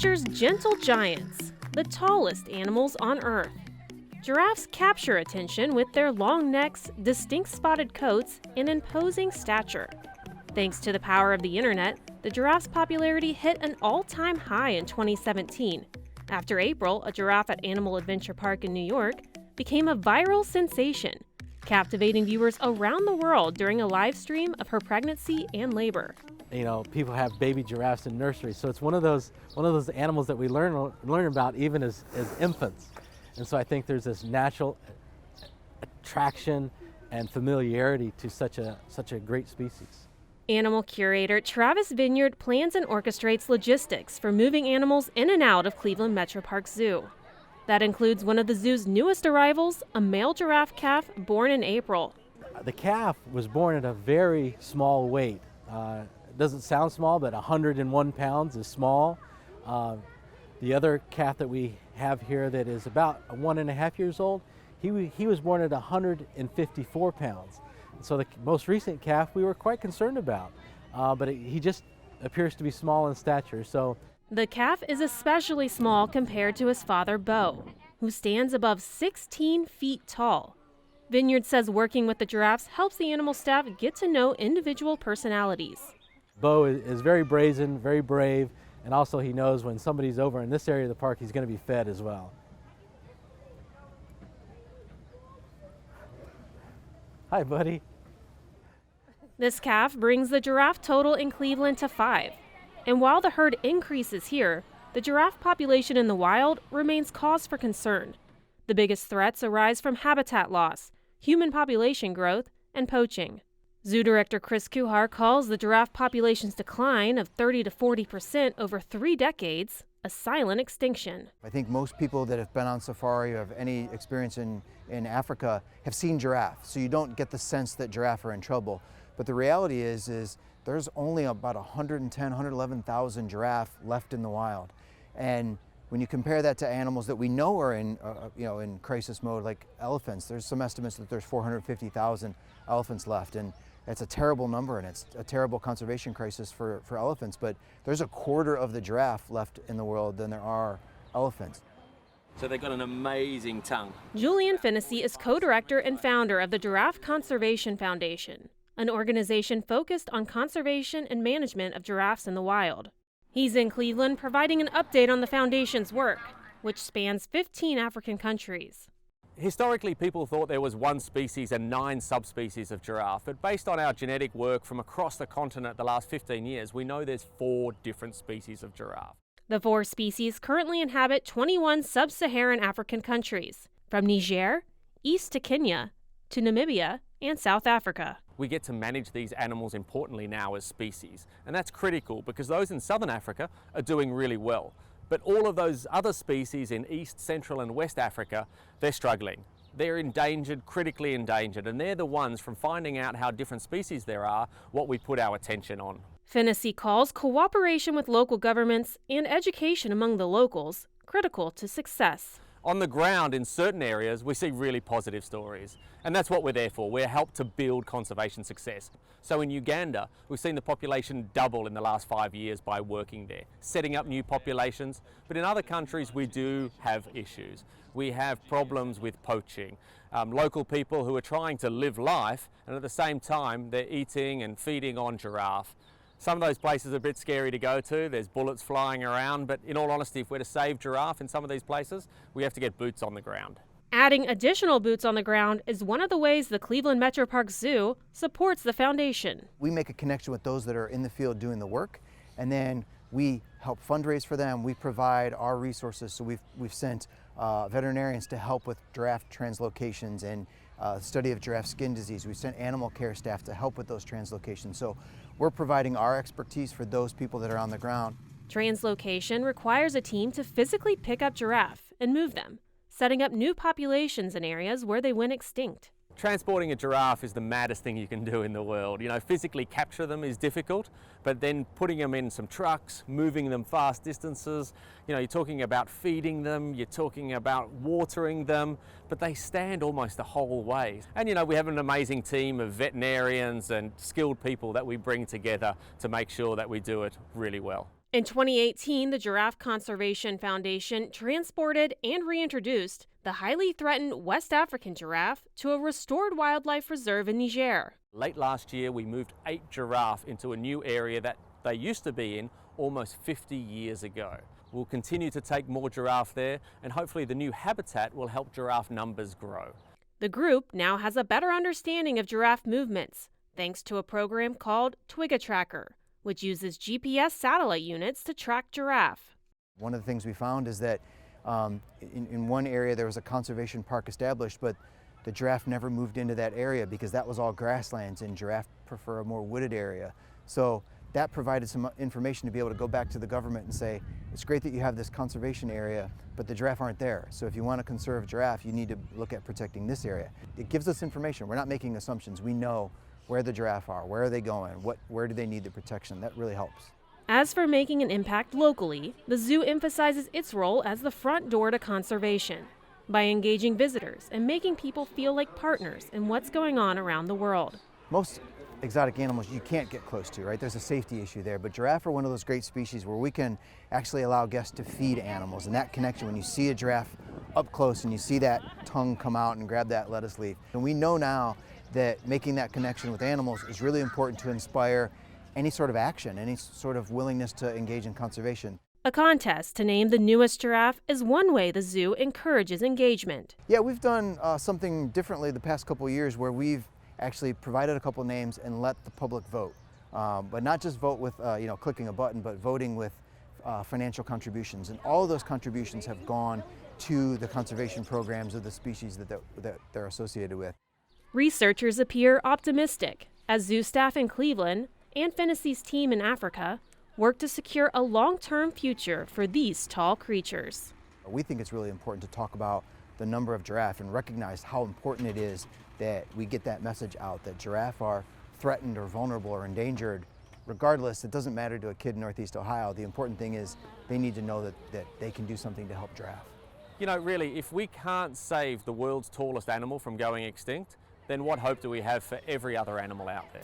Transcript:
features gentle giants, the tallest animals on Earth. Giraffes capture attention with their long necks, distinct spotted coats, and imposing stature. Thanks to the power of the internet, the giraffe's popularity hit an all-time high in 2017, after April, a giraffe at Animal Adventure Park in New York, became a viral sensation, captivating viewers around the world during a live stream of her pregnancy and labor. You know, people have baby giraffes in nurseries, so it's one of those animals that we learn about even as infants. And so I think there's this natural attraction and familiarity to such a great species. Animal curator Travis Vineyard plans and orchestrates logistics for moving animals in and out of Cleveland Metro Park Zoo. That includes one of the zoo's newest arrivals, a male giraffe calf born in April. The calf was born at a very small weight. It doesn't sound small, but 101 pounds is small. The other calf that we have here that is about 1.5 years old, he was born at 154 pounds. So the most recent calf we were quite concerned about, but he just appears to be small in stature. So the calf is especially small compared to his father, Bo, who stands above 16 feet tall. Vineyard says working with the giraffes helps the animal staff get to know individual personalities. Bo is very brazen, very brave, and also he knows when somebody's over in this area of the park, he's going to be fed as well. Hi, buddy. This calf brings the giraffe total in Cleveland to 5. And while the herd increases here, the giraffe population in the wild remains cause for concern. The biggest threats arise from habitat loss, human population growth, and poaching. Zoo Director Chris Kuhar calls the giraffe population's decline of 30 to 40% over 3 decades a silent extinction. I think most people that have been on safari or have any experience in Africa have seen giraffe, so you don't get the sense that giraffe are in trouble. But the reality is there's only about 110, 111,000 giraffe left in the wild. And when you compare that to animals that we know are in crisis mode, like elephants, there's some estimates that there's 450,000 elephants left. And it's a terrible number, and it's a terrible conservation crisis for elephants, but there's a quarter of the giraffe left in the world than there are elephants. So they've got an amazing tongue. Julian Fennessy is co-director and founder of the Giraffe Conservation Foundation, an organization focused on conservation and management of giraffes in the wild. He's in Cleveland providing an update on the foundation's work, which spans 15 African countries. Historically, people thought there was 1 species and 9 subspecies of giraffe, but based on our genetic work from across the continent the last 15 years, we know there's 4 different species of giraffe. The 4 species currently inhabit 21 sub-Saharan African countries, from Niger, east to Kenya, to Namibia, and South Africa. We get to manage these animals importantly now as species, and that's critical because those in southern Africa are doing really well. But all of those other species in East, Central and West Africa, they're struggling. They're endangered, critically endangered, and they're the ones, from finding out how different species there are, what we put our attention on. Fennessy calls cooperation with local governments and education among the locals critical to success. On the ground in certain areas, we see really positive stories, and that's what we're there for. We're helped to build conservation success. So in Uganda, we've seen the population double in the last 5 years by working there, setting up new populations. But in other countries, we do have issues. We have problems with poaching. Local people who are trying to live life, and at the same time, they're eating and feeding on giraffe. Some of those places are a bit scary to go to. There's bullets flying around, but in all honesty, if we're to save giraffe in some of these places, we have to get boots on the ground. Adding additional boots on the ground is one of the ways the Cleveland Metro Park Zoo supports the foundation. We make a connection with those that are in the field doing the work, and then we help fundraise for them. We provide our resources, so we've sent veterinarians to help with giraffe translocations and study of giraffe skin disease. We sent animal care staff to help with those translocations. So we're providing our expertise for those people that are on the ground. Translocation requires a team to physically pick up giraffe and move them, setting up new populations in areas where they went extinct. Transporting a giraffe is the maddest thing you can do in the world. You know, physically capture them is difficult, but then putting them in some trucks, moving them fast distances, you know, you're talking about feeding them, you're talking about watering them, but they stand almost the whole way. And you know, we have an amazing team of veterinarians and skilled people that we bring together to make sure that we do it really well. In 2018, the Giraffe Conservation Foundation transported and reintroduced the highly threatened West African giraffe to a restored wildlife reserve in Niger. Late last year, we moved 8 giraffe into a new area that they used to be in almost 50 years ago. We'll continue to take more giraffe there, and hopefully the new habitat will help giraffe numbers grow. The group now has a better understanding of giraffe movements, thanks to a program called Twiga Tracker, which uses GPS satellite units to track giraffe. One of the things we found is that in one area there was a conservation park established, but the giraffe never moved into that area because that was all grasslands and giraffe prefer a more wooded area. So that provided some information to be able to go back to the government and say, it's great that you have this conservation area, but the giraffe aren't there. So if you want to conserve giraffe, you need to look at protecting this area. It gives us information. We're not making assumptions. We know where the giraffe are, where are they going, where do they need the protection. That really helps. As for making an impact locally, the zoo emphasizes its role as the front door to conservation by engaging visitors and making people feel like partners in what's going on around the world. Most exotic animals you can't get close to, right? There's a safety issue there, but giraffe are one of those great species where we can actually allow guests to feed animals, and that connection, when you see a giraffe up close and you see that tongue come out and grab that lettuce leaf, and we know now that making that connection with animals is really important to inspire any sort of action, any sort of willingness to engage in conservation. A contest to name the newest giraffe is one way the zoo encourages engagement. Yeah, we've done something differently the past couple of years where we've actually provided a couple names and let the public vote. But not just vote with clicking a button, but voting with financial contributions. And all of those contributions have gone to the conservation programs of the species that they're associated with. Researchers appear optimistic as zoo staff in Cleveland and Fennessy's team in Africa work to secure a long-term future for these tall creatures. We think it's really important to talk about the number of giraffe and recognize how important it is that we get that message out that giraffe are threatened or vulnerable or endangered. Regardless, it doesn't matter to a kid in Northeast Ohio. The important thing is they need to know that they can do something to help giraffe. You know, really, if we can't save the world's tallest animal from going extinct, then what hope do we have for every other animal out there?